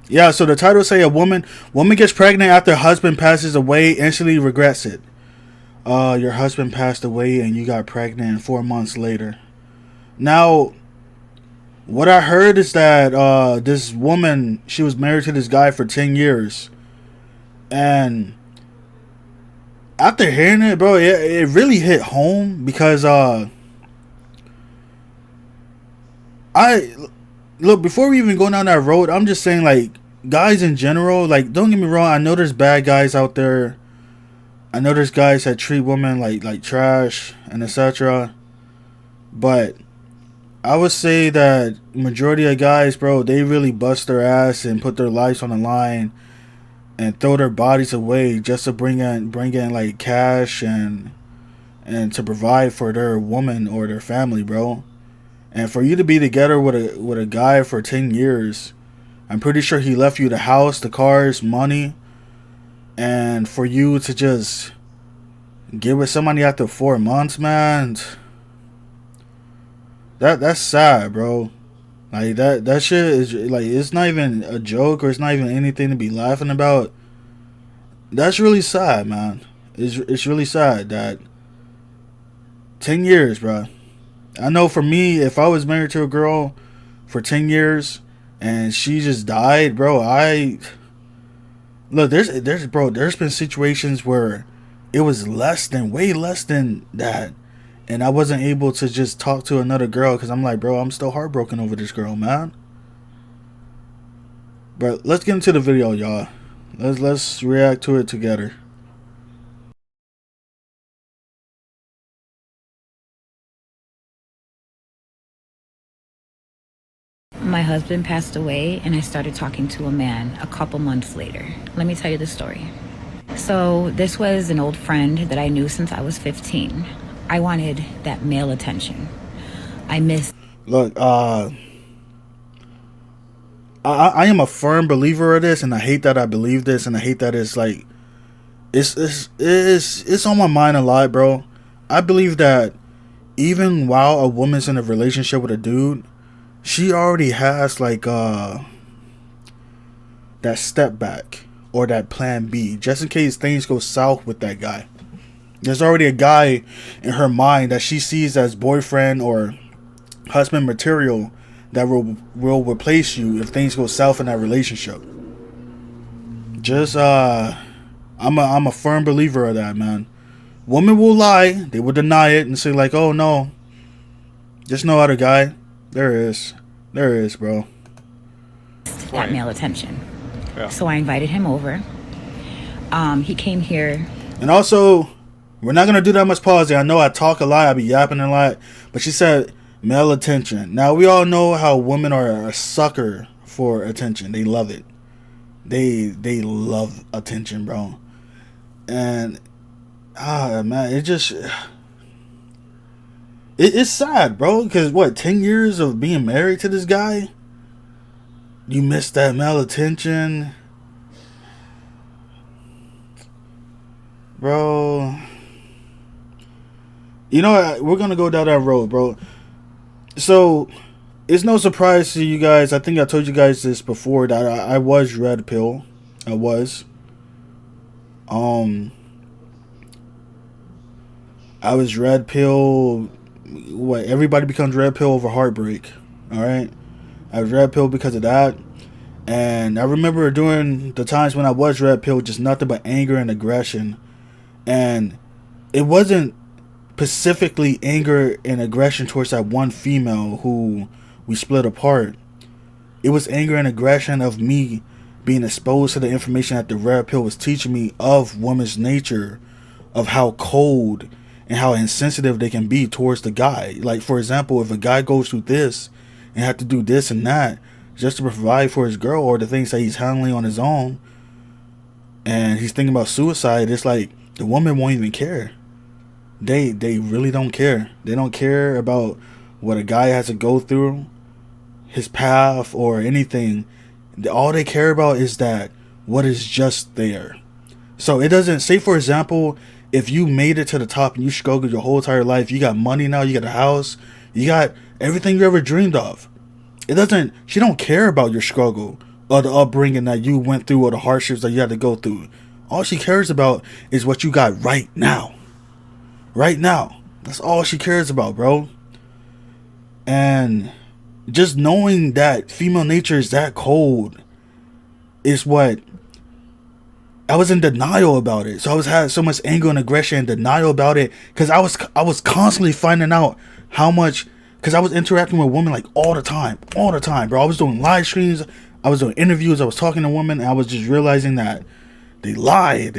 Yeah, so the title say a woman gets pregnant after husband passes away, instantly regrets it. Your husband passed away and you got pregnant 4 months later. Now, what I heard is that this woman, she was married to this guy for 10 years, and after hearing it, bro, it really hit home because I look, before we even go down that road, I'm just saying, like, guys in general, like, don't get me wrong, I know there's bad guys out there. I know there's guys that treat women like trash and etc. But I would say that majority of guys, bro, they really bust their ass and put their lives on the line and throw their bodies away just to bring in like cash and to provide for their woman or their family, bro. And for you to be together with a guy for 10 years, I'm pretty sure he left you the house, the cars, money, and for you to just get with somebody after 4 months, man, that's sad, bro. Like that shit is like, it's not even a joke or it's not even anything to be laughing about. That's really sad, man. It's really sad that 10 years, bro. I know for me, if I was married to a girl for 10 years and she just died, bro, I look, there's been situations where it was way less than that, and I wasn't able to just talk to another girl because I'm like, bro, I'm still heartbroken over this girl, man. But let's get into the video, y'all. Let's react to it together. My husband passed away and I started talking to a man a couple months later. Let me tell you the story. So this was an old friend that I knew since I was 15. I wanted that male attention. I missed. Look, I am a firm believer of this, and I hate that I believe this, and I hate that it's like it's on my mind a lot, bro. I believe that even while a woman's in a relationship with a dude, she already has like that step back or that plan B, just in case things go south with that guy. There's already a guy in her mind that she sees as boyfriend or husband material that will replace you if things go south in that relationship. Just I'm a firm believer of that, man. Women will lie, they will deny it and say like, oh no, just no other guy. There is, bro. That male attention. Yeah. So I invited him over. He came here. And also, we're not gonna do that much pausing. I know I talk a lot, I be yapping a lot, but she said male attention. Now we all know how women are a sucker for attention. They love it. They love attention, bro. And man, it's sad, bro. Because what, 10 years of being married to this guy, you missed that male attention, bro. You know what? We're gonna go down that road, bro. So it's no surprise to you guys. I think I told you guys this before that I was red pill. I was. I was red pill. What? Everybody becomes red pill over heartbreak. All right. I was red pill because of that. And I remember during the times when I was red pill, just nothing but anger and aggression. And it wasn't specifically anger and aggression towards that one female who we split apart. It was anger and aggression of me being exposed to the information that the red pill was teaching me of women's nature, of how cold and how insensitive they can be towards the guy. Like, for example, if a guy goes through this and have to do this and that just to provide for his girl or the things that he's handling on his own, and he's thinking about suicide, it's like the woman won't even care. They really don't care. They don't care about what a guy has to go through, his path, or anything. All they care about is that what is just there. So it doesn't say, for example, if you made it to the top and you struggled your whole entire life, you got money now, you got a house, you got everything you ever dreamed of. It doesn't, she don't care about your struggle or the upbringing that you went through or the hardships that you had to go through. All she cares about is what you got right now. Right now. That's all she cares about, bro. And just knowing that female nature is that cold is what I was in denial about it. So I had so much anger and aggression and denial about it because I was constantly finding out how much, because I was interacting with women like all the time, bro. I was doing live streams, I was doing interviews, I was talking to women, and I was just realizing that they lie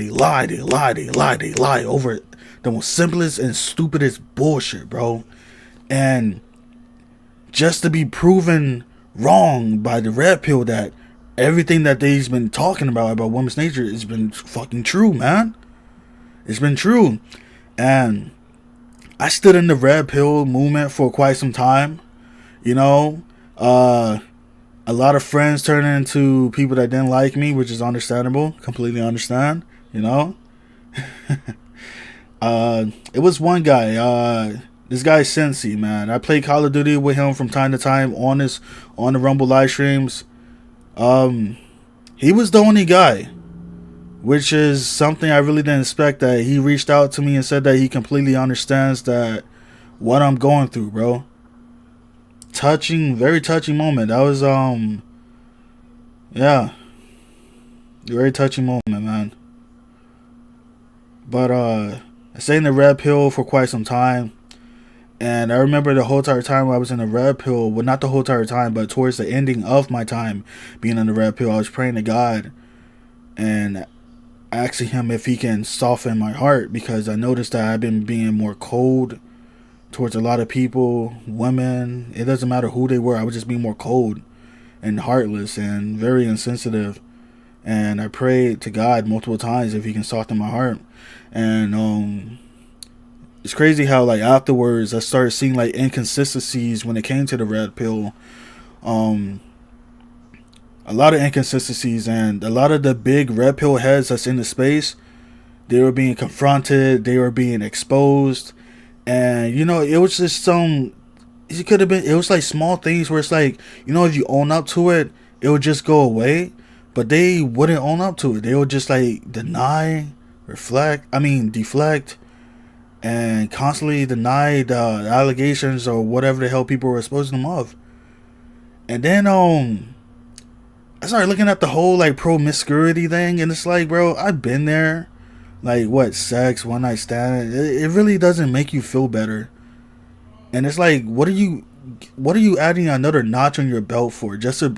over the most simplest and stupidest bullshit, bro. And just to be proven wrong by the red pill that everything that they've been talking about women's nature has been fucking true, man. It's been true. And I stood in the red pill movement for quite some time. You know, a lot of friends turned into people that didn't like me, which is understandable. Completely understand, you know. It was one guy, this guy Sensi, man. I played Call of Duty with him from time to time on the Rumble live streams. He was the only guy, which is something I really didn't expect, that he reached out to me and said that he completely understands that what I'm going through, bro. Very touching moment. That was yeah, very touching moment, man. But I stayed in the red pill for quite some time. And I remember the whole entire time I was in the red pill, well, not the whole entire time, but towards the ending of my time being in the red pill, I was praying to God and asking him if he can soften my heart, because I noticed that I've been being more cold towards a lot of people, women. It doesn't matter who they were. I was just being more cold and heartless and very insensitive. And I prayed to God multiple times if he can soften my heart. And it's crazy how, like, afterwards I started seeing like inconsistencies when it came to the red pill. A lot of inconsistencies, and a lot of the big red pill heads that's in the space, they were being confronted, they were being exposed. And you know, it was just it was like small things where it's like, you know, if you own up to it, it would just go away. But they wouldn't own up to it. They would just like deflect, and constantly deny the allegations or whatever the hell people were exposing them of. And then I started looking at the whole like promiscuity thing, and it's like, bro, I've been there. Like, what, sex, one night stand, it really doesn't make you feel better. And it's like, what are you adding another notch on your belt for? Just to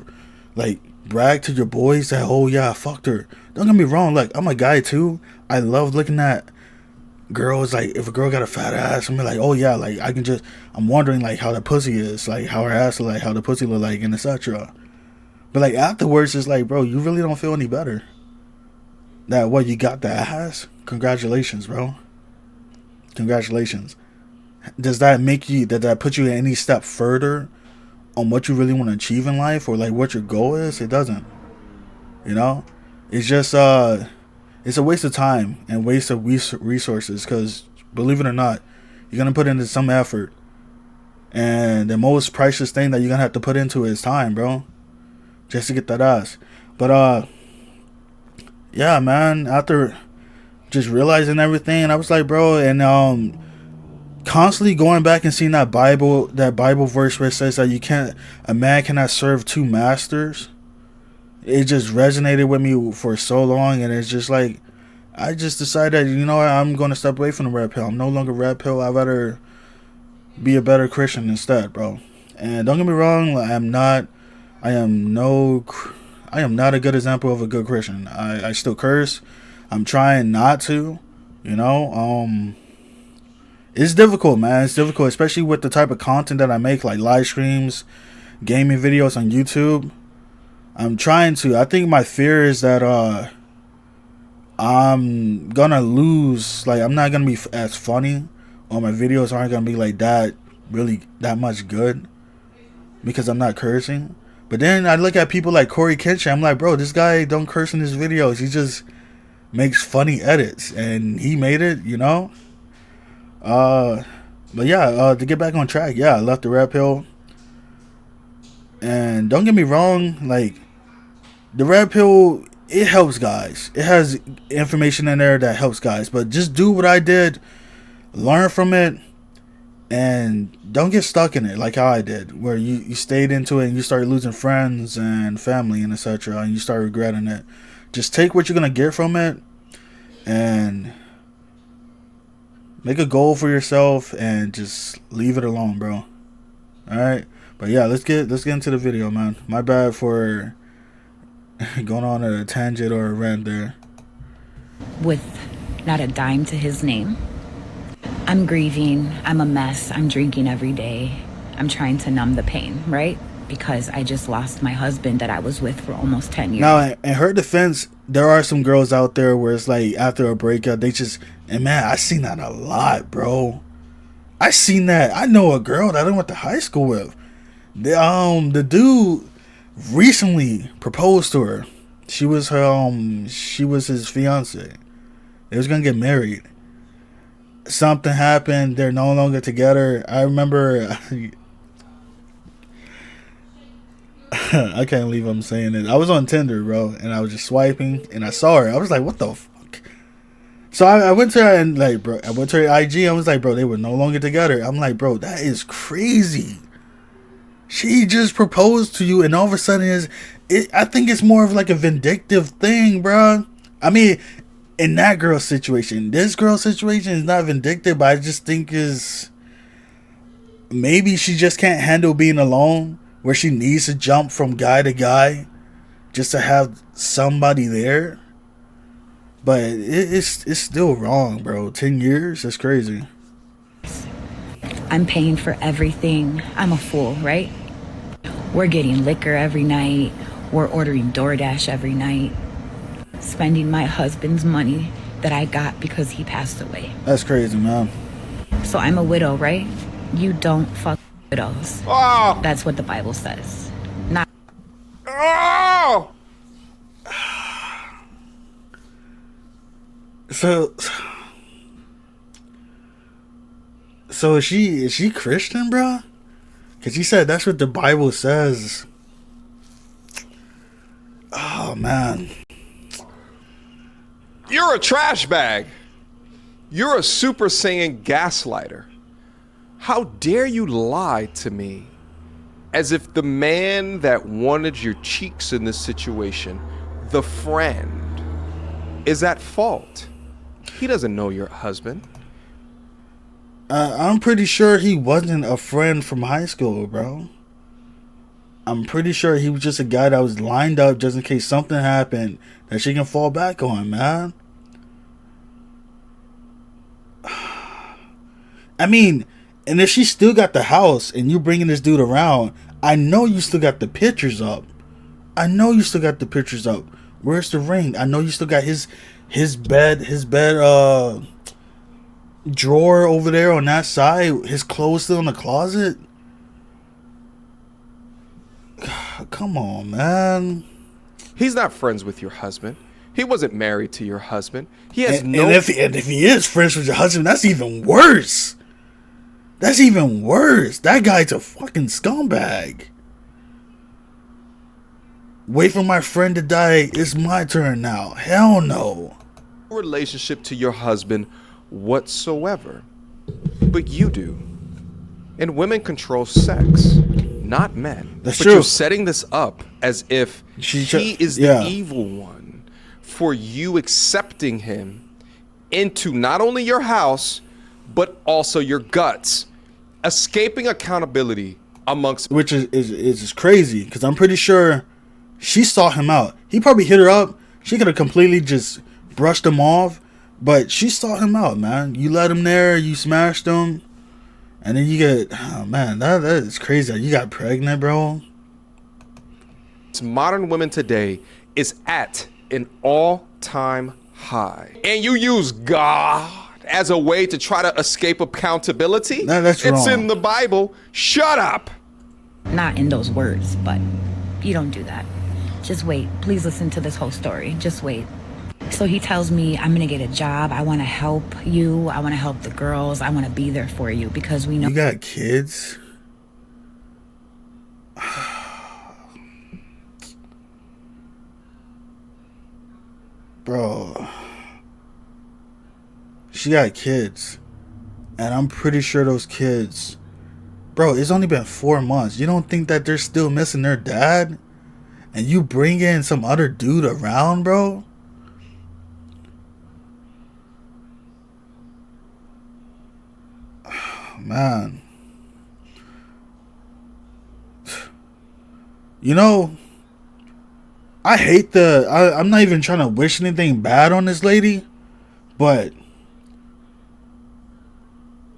like brag to your boys that, oh yeah, I fucked her. Don't get me wrong, like, I'm a guy too. I love looking at girls. Like, if a girl got a fat ass, I'm like, oh yeah, like, I'm wondering like how the pussy is, like how her ass look like, how the pussy look like, and etc. But like afterwards, it's like, bro, you really don't feel any better. That what, you got the ass? Congratulations, bro. Congratulations. Does that put you any step further on what you really want to achieve in life, or like what your goal is? It doesn't. You know, it's just it's a waste of time and waste of resources, because believe it or not, you're gonna put into some effort, and the most priceless thing that you're gonna have to put into is time, bro, just to get that ass. But yeah, man, after just realizing everything, I was like, bro, and constantly going back and seeing that Bible verse where it says that a man cannot serve two masters. It just resonated with me for so long, and it's just like, I just decided, you know what, I'm going to step away from the red pill. I'm no longer red pill. I'd rather be a better Christian instead, bro. And don't get me wrong, I am not a good example of a good Christian. I still curse. I'm trying not to, you know. It's difficult, man. It's difficult, especially with the type of content that I make, like live streams, gaming videos on YouTube. I'm trying to. I think my fear is that I'm gonna lose. Like, I'm not gonna be as funny, or my videos aren't gonna be like that much good, because I'm not cursing. But then I look at people like Corey Kenshin. I'm like, bro, this guy don't curse in his videos. He just makes funny edits, and he made it, you know. But yeah, to get back on track, yeah, I left the red pill. And don't get me wrong, like, The red pill, it helps guys. It has information in there that helps guys. But just do what I did. Learn from it. And don't get stuck in it like how I did. Where you stayed into it and you started losing friends and family and etc. And you start regretting it. Just take what you're going to get from it. And make a goal for yourself. And just leave it alone, bro. Alright? But yeah, let's get into the video, man. My bad for going on a tangent or a rant there. With not a dime to his name. I'm grieving. I'm a mess. I'm drinking every day. I'm trying to numb the pain, right? Because I just lost my husband that I was with for almost 10 years. Now, in her defense, there are some girls out there where it's like after a breakup, they just, and man, I seen that a lot, bro. I seen that. I know a girl that I went to high school with. The dude recently proposed to her. She was his fiance. They was gonna get married. Something happened. They're no longer together. I remember. I can't believe I'm saying it. I was on Tinder, bro, and I was just swiping, and I saw her. I was like, "What the fuck?" So I went to her and I went to her IG. I was like, "Bro, they were no longer together." I'm like, "Bro, that is crazy." She just proposed to you, and all of a sudden, I think it's more of like a vindictive thing, bro. I mean, in that girl's situation, this girl's situation is not vindictive, but I just think maybe she just can't handle being alone, where she needs to jump from guy to guy just to have somebody there. But it's still wrong, bro. 10 years? That's crazy. I'm paying for everything. I'm a fool, right? We're getting liquor every night. We're ordering DoorDash every night. Spending my husband's money that I got because he passed away. That's crazy, man. So I'm a widow, right? You don't fuck widows. Oh! That's what the Bible says. Not. Oh! So is she Christian, bro? Cause she said that's what the Bible says. Oh man. You're a trash bag. You're a super saiyan gaslighter. How dare you lie to me as if the man that wanted your cheeks in this situation, the friend, is at fault. He doesn't know your husband. I'm pretty sure he wasn't a friend from high school, bro. I'm pretty sure he was just a guy that was lined up just in case something happened that she can fall back on, man. I mean, and if she still got the house and you bringing this dude around, I know you still got the pictures up. Where's the ring? I know you still got his bed drawer over there on that side. His clothes still in the closet. Come on, man. He's not friends with your husband. He wasn't married to your husband. He has And if he is friends with your husband, that's even worse. That guy's a fucking scumbag. Wait for my friend to die. It's my turn now. Hell no. relationship to your husband whatsoever. But you do. And women control sex, not men. That's but true. You're setting this up as if he is the yeah. evil one for you accepting him into not only your house, but also your guts. Escaping accountability amongst... Which is crazy, because I'm pretty sure she sought him out. He probably hit her up. She could have completely just brushed him off, but she sought him out, man. You let him there, you smashed him, and then you get... Oh, man, that is crazy. You got pregnant, bro. Modern women today is at an all-time high. And you use God as a way to try to escape accountability? That's wrong. It's in the Bible. Shut up. Not in those words, but you don't do that. Just wait. Please listen to this whole story. Just wait. So he tells me, I'm going to get a job. I want to help you. I want to help the girls. I want to be there for you because we know... You got kids? Bro, she got kids. And I'm pretty sure those kids... Bro, it's only been 4 months. You don't think that they're still missing their dad? And you bring in some other dude around, bro? Man. You know, I hate I'm not even trying to wish anything bad on this lady, but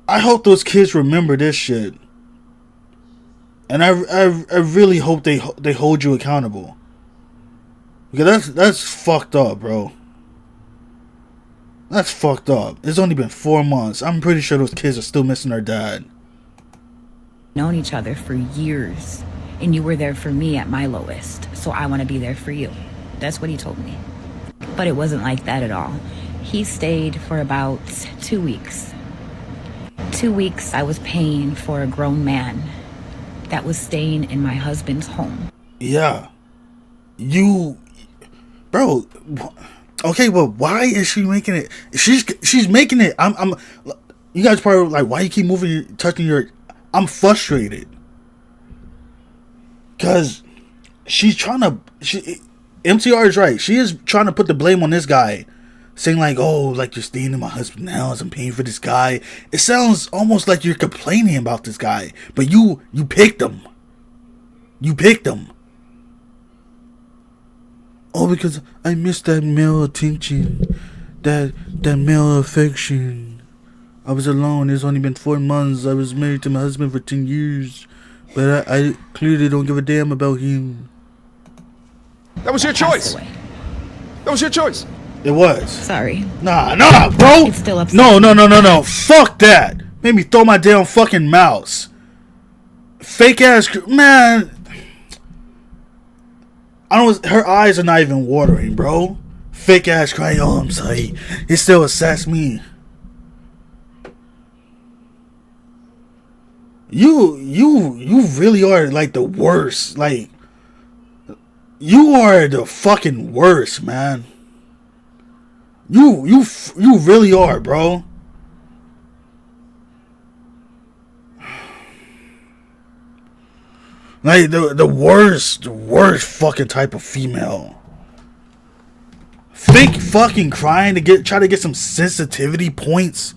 I hope those kids remember this shit. And I really hope they hold you accountable. Because that's fucked up, bro. That's fucked up. It's only been 4 months. I'm pretty sure those kids are still missing their dad. Known each other for years, and you were there for me at my lowest, so I want to be there for you. That's what he told me. But it wasn't like that at all. He stayed for about 2 weeks. 2 weeks I was paying for a grown man that was staying in my husband's home. Yeah. Bro, okay, but why is she making it? She's making it. I'm you guys probably like, why you keep moving, touching your... I'm frustrated. Because she's trying to... MCR is right. She is trying to put the blame on this guy. Saying like, oh, like you're staying in my husband's house, I'm paying for this guy. It sounds almost like you're complaining about this guy. But you picked him. You picked him. Oh, because I miss that male attention. That male affection. I was alone. It's only been 4 months. I was married to my husband for 10 years. But I clearly don't give a damn about him. That was your choice. That was your choice. It was. Sorry. Nah, bro. It's still upset. No. Fuck that. Made me throw my damn fucking mouse. Fake ass, man. Her eyes are not even watering, bro. Fake ass crying. Oh, I'm sorry. It still upsets me. You really are like the worst. Like, you are the fucking worst, man. You really are, bro. Like the worst fucking type of female. Fake fucking crying to try to get some sensitivity points.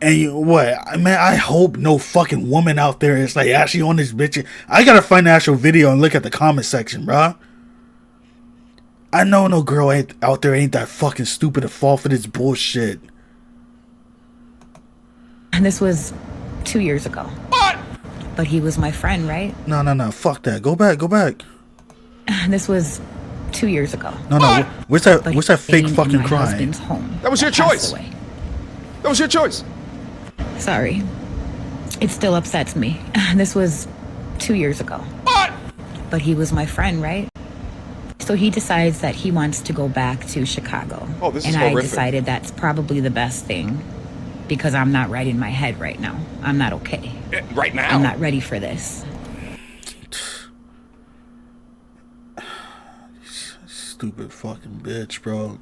And man, I hope no fucking woman out there is like actually on this bitch. I gotta find the actual video and look at the comment section, bro. I know no girl out there ain't that fucking stupid to fall for this bullshit. And this was 2 years ago. What? But he was my friend, right? No. Fuck that. Go back. And this was 2 years ago. No. What's that fake fucking crying? Home. That was your choice. That was your choice. Sorry. It still upsets me. And this was 2 years ago. What? But he was my friend, right? So he decides that he wants to go back to Chicago. Oh, this is and horrific. I decided that's probably the best thing because I'm not right in my head right now. I'm not okay. Right now? I'm not ready for this. Stupid fucking bitch, bro.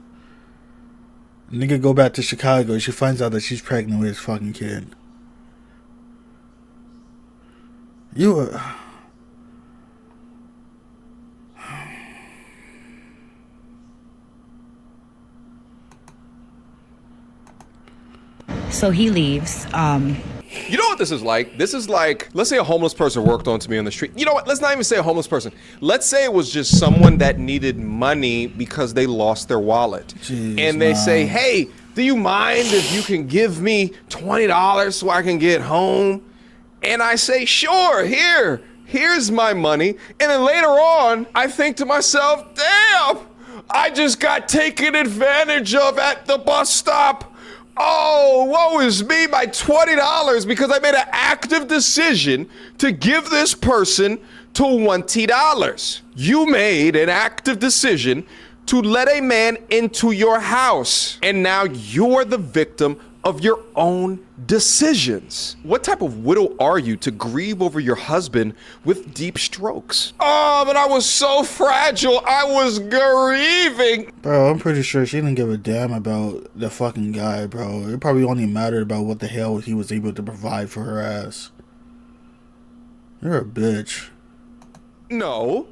Nigga go back to Chicago. She finds out that she's pregnant with his fucking kid. So he leaves. You know what this is like? This is like, let's say a homeless person worked onto me on the street. You know what? Let's not even say a homeless person. Let's say it was just someone that needed money because they lost their wallet. Jeez, and they man. say, hey, do you mind if you can give me $20 so I can get home? And I say, sure, here's my money. And then later on, I think to myself, damn, I just got taken advantage of at the bus stop. Oh, woe is me, my $20 because I made an active decision to give this person $20. You made an active decision to let a man into your house, and now you're the victim of your own decisions. What type of widow are you to grieve over your husband with deep strokes? Oh, but I was so fragile. I was grieving. Bro, I'm pretty sure she didn't give a damn about the fucking guy, bro. It probably only mattered about what the hell he was able to provide for her ass. You're a bitch. No,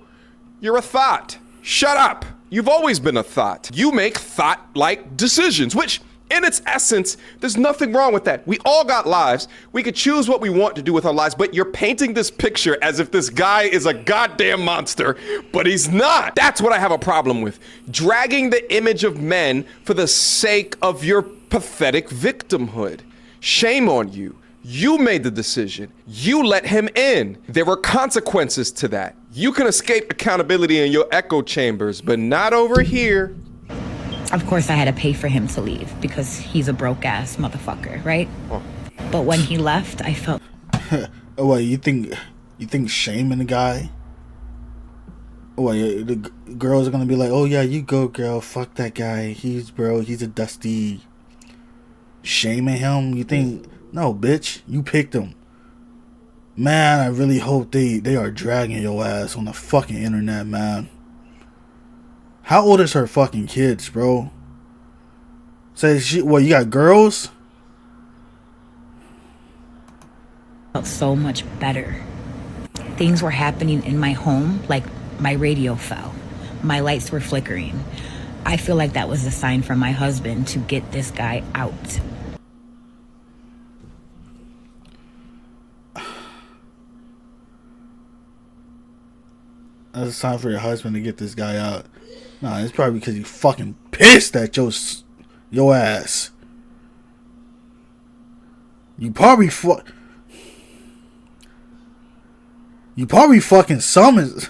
you're a thought. Shut up. You've always been a thought. You make thought-like decisions, which in its essence, there's nothing wrong with that. We all got lives. We could choose what we want to do with our lives, but you're painting this picture as if this guy is a goddamn monster, but he's not. That's what I have a problem with. Dragging the image of men for the sake of your pathetic victimhood. Shame on you. You made the decision. You let him in. There were consequences to that. You can escape accountability in your echo chambers, but not over here. Of course, I had to pay for him to leave because he's a broke-ass motherfucker, right? Oh. But when he left, I felt... What, you think shaming the guy? What, the girls are gonna be like, oh yeah, you go, girl, fuck that guy. He's a dusty. Shaming him? You think... No, bitch, you picked him. Man, I really hope they are dragging your ass on the fucking internet, man. How old is her fucking kids, bro? Say she, what, you got girls? Felt so much better. Things were happening in my home, like my radio fell. My lights were flickering. I feel like that was a sign from my husband to get this guy out. That's a sign for your husband to get this guy out. Nah, it's probably because you fucking pissed at your ass. You probably fucking summoned.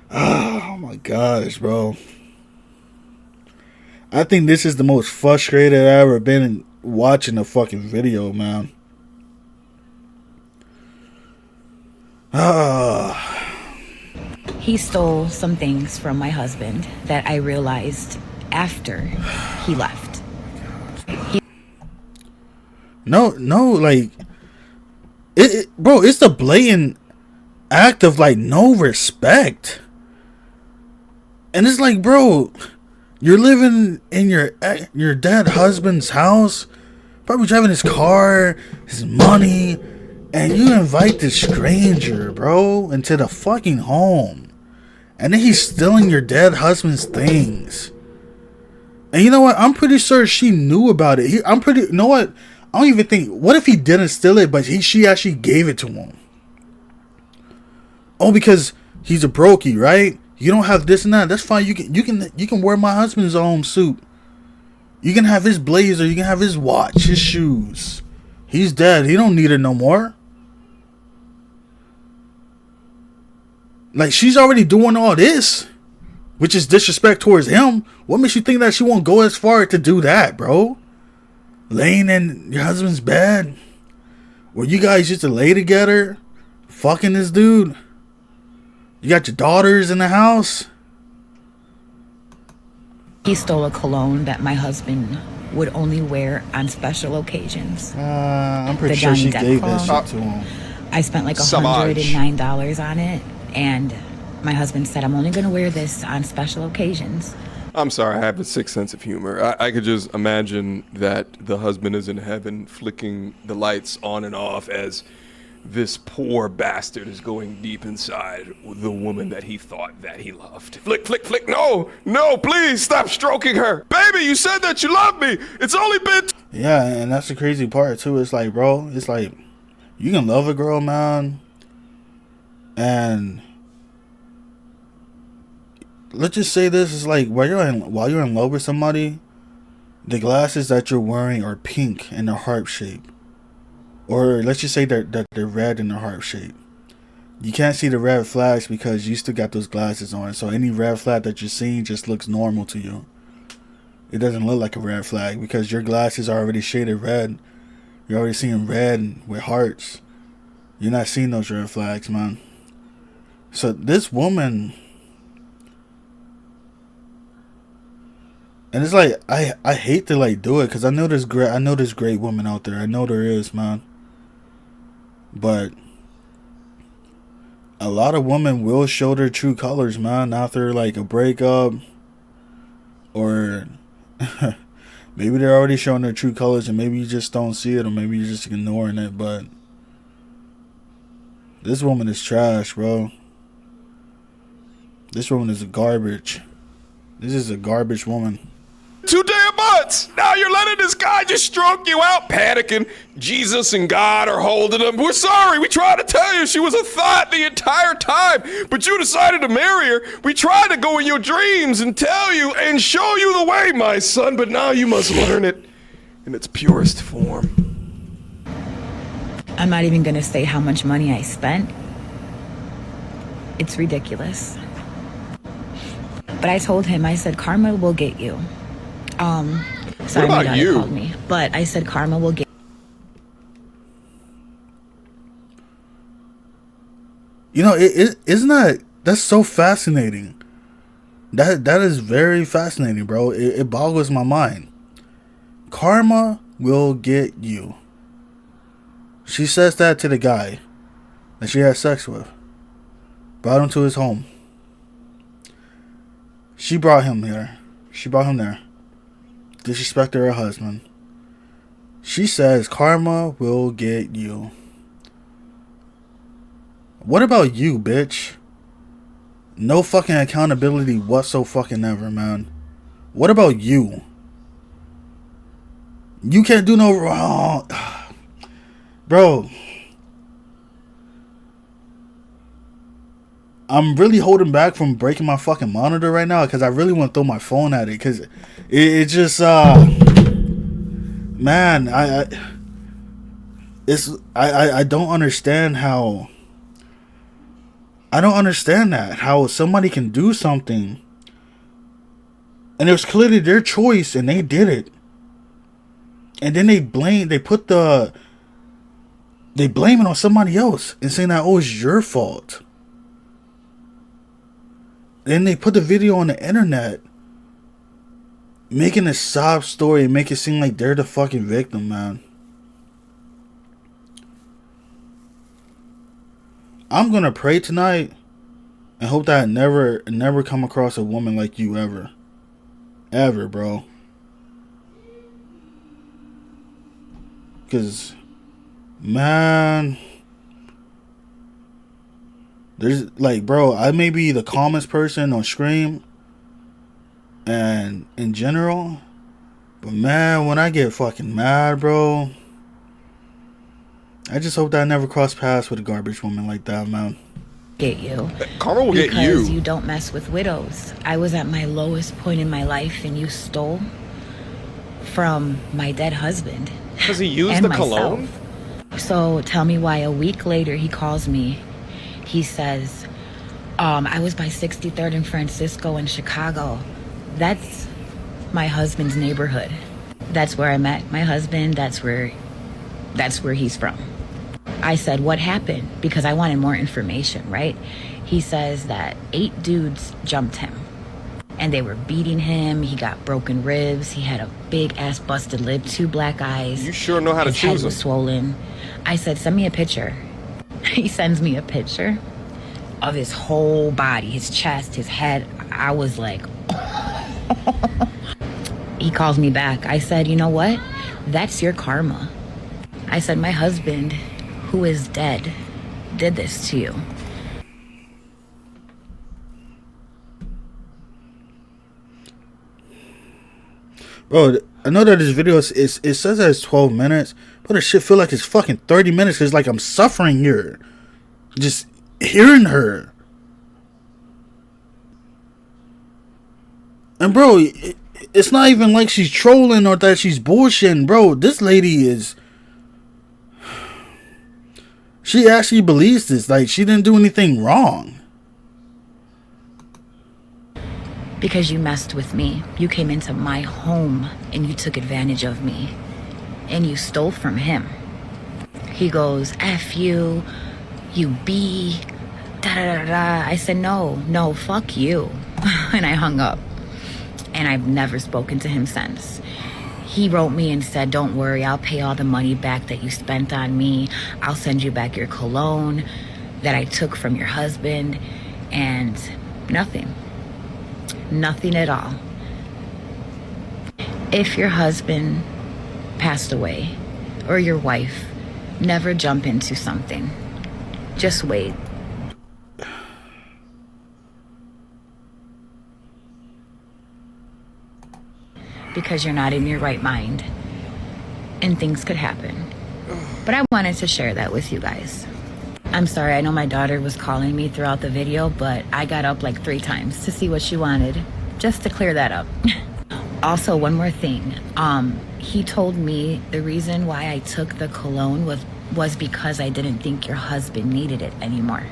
Oh my gosh, bro. I think this is the most frustrated I've ever been watching a fucking video, man. He stole some things from my husband that I realized after he left. No, like bro, it's the blatant act of like no respect. And it's like, bro, you're living in your dead husband's house, probably driving his car, his money, and you invite this stranger, bro, into the fucking home. And then he's stealing your dead husband's things. And you know what? I'm pretty sure she knew about it. You know what? I don't even think, what if he didn't steal it, but she actually gave it to him? Oh, because he's a brokey, right? You don't have this and that. That's fine. You can wear my husband's own suit. You can have his blazer. You can have his watch, his shoes. He's dead. He don't need it no more. Like, she's already doing all this, which is disrespect towards him. What makes you think that she won't go as far to do that, bro? Laying in your husband's bed, where you guys used to lay together, fucking this dude. You got your daughters in the house. He stole a cologne that my husband would only wear on special occasions. I'm pretty sure she gave that shit to him. I spent like $109 on it. And my husband said, I'm only going to wear this on special occasions. I'm sorry, I have a sick sense of humor. I could just imagine that the husband is in heaven flicking the lights on and off as this poor bastard is going deep inside the woman that he thought that he loved. Flick, flick, flick. No, please stop stroking her. Baby, you said that you love me. It's only been... Yeah, and that's the crazy part, too. It's like, bro, it's like, you can love a girl, man. And let's just say this is like while you're in love with somebody, the glasses that you're wearing are pink and they're heart shaped, or let's just say that they're red and they're heart shaped. You can't see the red flags because you still got those glasses on. So any red flag that you're seeing just looks normal to you. It doesn't look like a red flag because your glasses are already shaded red. You're already seeing red with hearts. You're not seeing those red flags, man. So this woman, And it's like I hate to like do it because I know there's great women out there. I know there is, man. But a lot of women will show their true colors, man, after like a breakup, or maybe they're already showing their true colors and maybe you just don't see it, or maybe you're just ignoring it. But this woman is trash, bro. This woman is garbage. This is a garbage woman. 2 damn months. Now you're letting this guy just stroke you out, panicking. Jesus and God are holding him. We're sorry. We tried to tell you she was a thought the entire time, but you decided to marry her. We tried to go in your dreams and tell you and show you the way, my son, but now you must learn it in its purest form. I'm not even gonna say how much money I spent. It's ridiculous. But I told him, I said, karma will get you. Sorry, What about my daughter you? called me. But I said, karma will get. You know, isn't that's so fascinating. That is very fascinating, bro. It boggles my mind. Karma will get you. She says that to the guy that she had sex with. Brought him to his home. She brought him here. She brought him there. Disrespected her husband. She says karma will get you. What about you, bitch? No fucking accountability whatsoever, man. What about you? You can't do no wrong. Bro. I'm really holding back from breaking my fucking monitor right now because I really want to throw my phone at it because it just man, I don't understand how. I don't understand that how somebody can do something and it was clearly their choice and they did it, and then they blame it on somebody else and saying that, oh, it's your fault. Then they put the video on the internet, making a sob story and make it seem like they're the fucking victim, man. I'm gonna pray tonight and hope that I never come across a woman like you ever. Ever, bro. Cause, man, there's like, bro, I may be the calmest person on Scream and in general, but man, when I get fucking mad, bro, I just hope that I never cross paths with a garbage woman like that, man. Get you. Karma will get you. Because you don't mess with widows. I was at my lowest point in my life and you stole from my dead husband. Because he used and the myself. cologne? So tell me why a week later he calls me. He says, I was by 63rd and Francisco in Chicago. That's my husband's neighborhood. That's where I met my husband. That's where he's from. I said, what happened? Because I wanted more information, right? He says that 8 dudes jumped him and they were beating him. He got broken ribs. He had a big ass busted lip, 2 black eyes. You sure know how to His choose head them. was swollen. I said, send me a picture. He sends me a picture of his whole body, his chest, his head. I was like, He calls me back. I said, you know what? That's your karma. I said, my husband, who is dead, did this to you. Bro, I know that this video it says that it's 12 minutes, but it shit feel like it's fucking 30 minutes because like I'm suffering here. Just hearing her. And bro, it's not even like she's trolling or that she's bullshitting, bro. This lady is... She actually believes this. Like, she didn't do anything wrong. Because you messed with me. You came into my home and you took advantage of me. And you stole from him. He goes, F you, you B, da da da da. I said, no, fuck you. And I hung up. and I've never spoken to him since. He wrote me and said, don't worry, I'll pay all the money back that you spent on me. I'll send you back your cologne that I took from your husband. And nothing. Nothing at all. If your husband passed away, or your wife, never jump into something. Just wait. Because you're not in your right mind, and things could happen. But I wanted to share that with you guys. I'm sorry, I know my daughter was calling me throughout the video, but I got up like 3 times to see what she wanted, just to clear that up. Also, one more thing. He told me the reason why I took the cologne was because I didn't think your husband needed it anymore.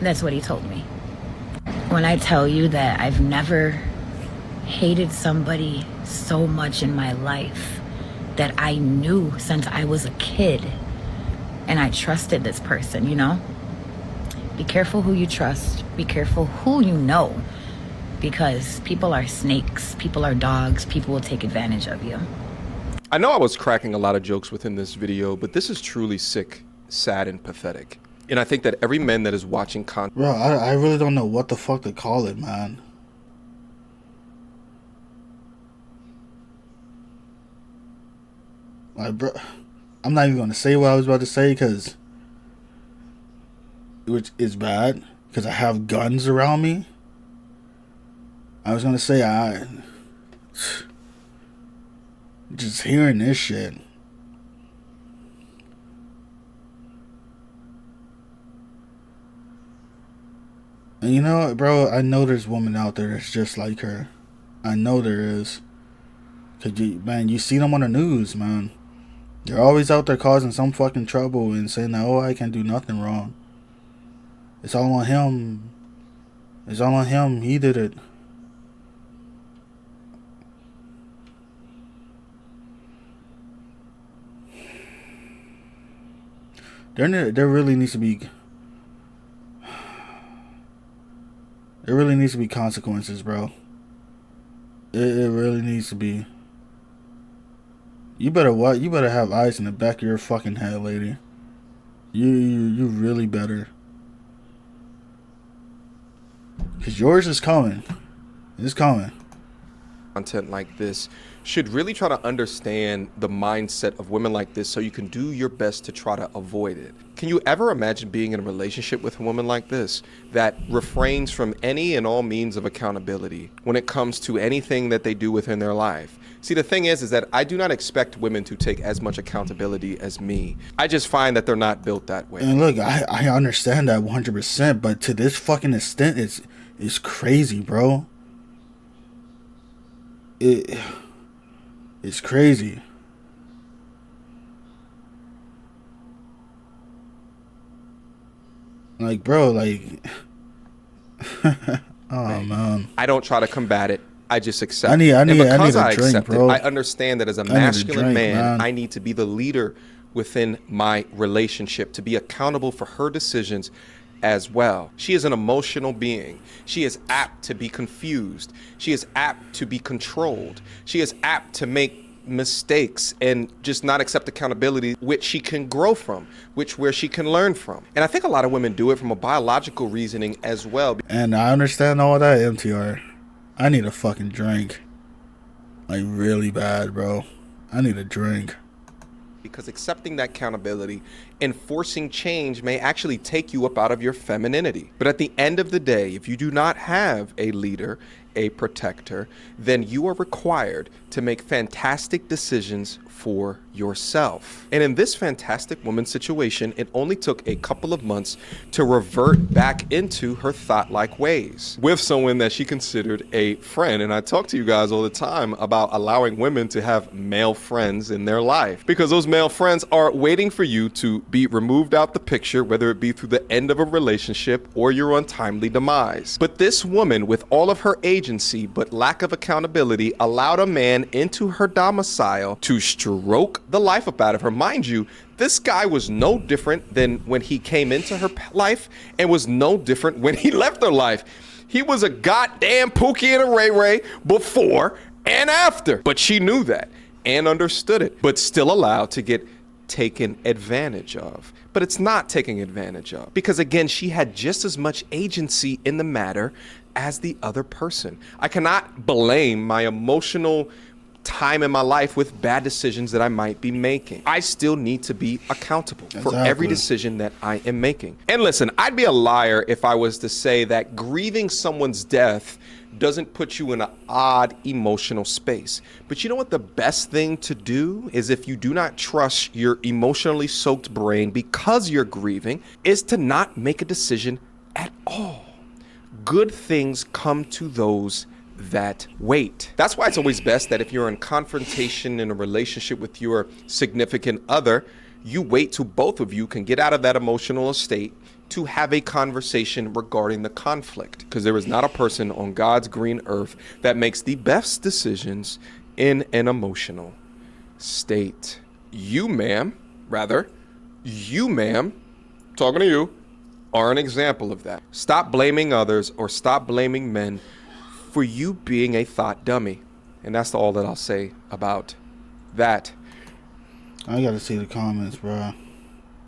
That's what he told me. When I tell you that I've never hated somebody so much in my life that I knew since I was a kid, and I trusted this person, you know? Be careful who you trust. Be careful who you know, because people are snakes, people are dogs, people will take advantage of you. I know I was cracking a lot of jokes within this video, but this is truly sick, sad, and pathetic. And I think that every man that is watching content... Bro, I really don't know what the fuck to call it, man. Like, bro, I'm not even going to say what I was about to say, because... which is bad, because I have guns around me. I was going to say, just hearing this shit. And you know what, bro? I know there's women out there that's just like her. I know there is. Cause you see them on the news, man. They're always out there causing some fucking trouble and saying that, oh, I can't do nothing wrong. It's all on him. It's all on him. He did it. There really needs to be consequences, bro. It really needs to be. You better have eyes in the back of your fucking head, lady. You really better. 'Cause yours is coming. It's coming. Content like this should really try to understand the mindset of women like this, so you can do your best to try to avoid it. Can you ever imagine being in a relationship with a woman like this that refrains from any and all means of accountability when it comes to anything that they do within their life? See, the thing is that I do not expect women to take as much accountability as me. I just find that they're not built that way. And look, I understand that 100%, but to this fucking extent, it's crazy, bro. It's crazy. Like, bro, like... oh, man. I don't try to combat it. I just accept I need and because a I drink, accept bro. it, I understand that as a masculine man, I need to be the leader within my relationship, to be accountable for her decisions as well. She is an emotional being. She is apt to be confused. She is apt to be controlled. She is apt to make mistakes and just not accept accountability, which she can grow from, where she can learn from. And I think a lot of women do it from a biological reasoning as well. And I understand all that, MTR. I need a fucking drink. Like, really bad, bro. I need a drink. Because accepting that accountability and forcing change may actually take you up out of your femininity. But at the end of the day, if you do not have a leader, a protector, then you are required to make fantastic decisions for yourself. And in this fantastic woman's situation, it only took a couple of months to revert back into her thought-like ways with someone that she considered a friend. And I talk to you guys all the time about allowing women to have male friends in their life, because those male friends are waiting for you to be removed out the picture, whether it be through the end of a relationship or your untimely demise. But this woman, with all of her agency but lack of accountability, allowed a man into her domicile to stroke the life up out of her. Mind you, this guy was no different than when he came into her life and was no different when he left her life. He was a goddamn Pookie and a Ray Ray before and after. But she knew that and understood it, but still allowed to get taken advantage of. But it's not taking advantage of, because again, she had just as much agency in the matter as the other person. I cannot blame my emotional time in my life with bad decisions that I might be making. I still need to be accountable for every decision that I am making. And listen, I'd be a liar if I was to say that grieving someone's death doesn't put you in an odd emotional space. But you know what the best thing to do is, if you do not trust your emotionally soaked brain because you're grieving, is to not make a decision at all. Good things come to those that wait. That's why it's always best that if you're in confrontation in a relationship with your significant other, you wait till both of you can get out of that emotional state to have a conversation regarding the conflict. Because there is not a person on God's green earth that makes the best decisions in an emotional state. You, ma'am, talking to you, are an example of that. Stop blaming others or stop blaming men for you being a thought dummy. And that's all that I'll say about that. I gotta see the comments, bro.